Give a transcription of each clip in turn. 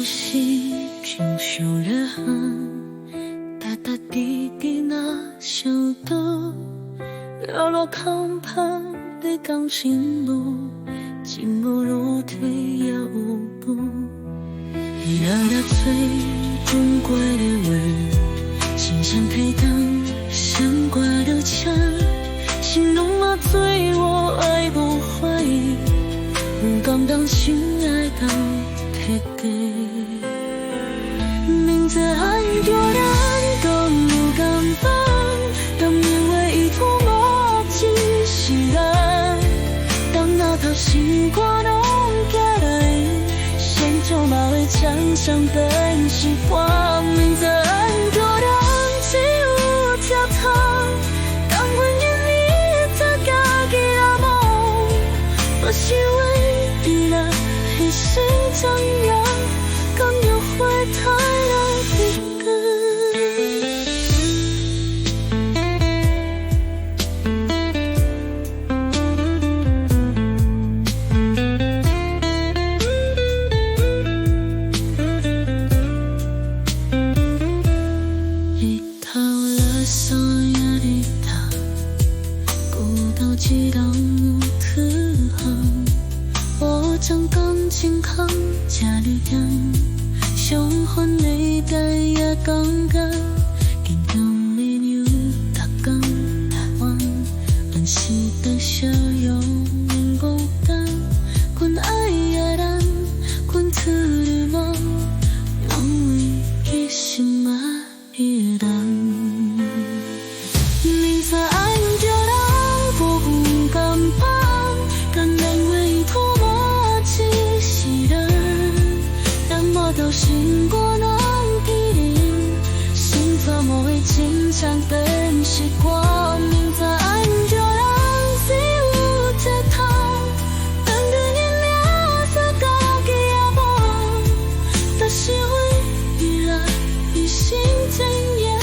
是平常人，搭搭滴滴那相渡，流落空旁的感情路，情无路退也有步。热热嘴，滚过的味，心像配灯，闪过的墙，心拢麻醉我爱无怀疑，不敢当心爱到铁底。明知爱着人都有感动，但因为伊涂抹一世人，当那头心肝拢寄来，心就嘛会常常变习惯。明知爱着人只有这趟，甘愿因你在家己阿梦，不是为你了一心张扬，甘愿回头来一个。日头落山也日头，孤岛一人有特行，我将感情扛这么重，伤痕累累也感觉，坚强的牛逐天台湾，阮是在笑容的孤单，阮爱的人，阮土里梦，拢为一心爱的人。明知爱着人不甘放，甘愿为涂抹一世人，但我到心肝拢记你，心怎么会经常变习惯？明知爱着人只有这趟，但对你俩在家己阿梦，但是为你来一心真言，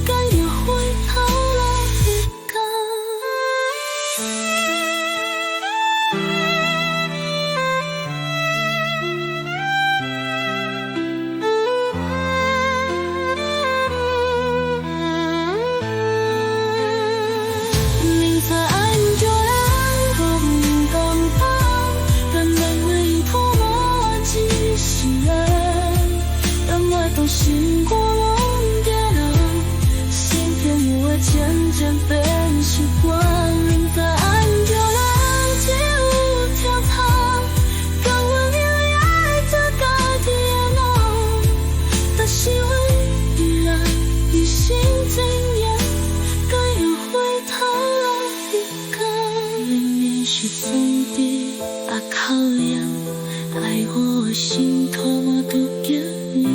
甘愿回头来一个。明知爱着人不甘放，甘愿为涂抹一世人，但我当心肝拢寄人，心偏有会渐渐变习惯。明知爱着人只有这趟，甘愿因为爱在家己的梦，但是为你来一心真言，甘愿回头来一个。明明是上帝把考验，爱我的心头我都叫你。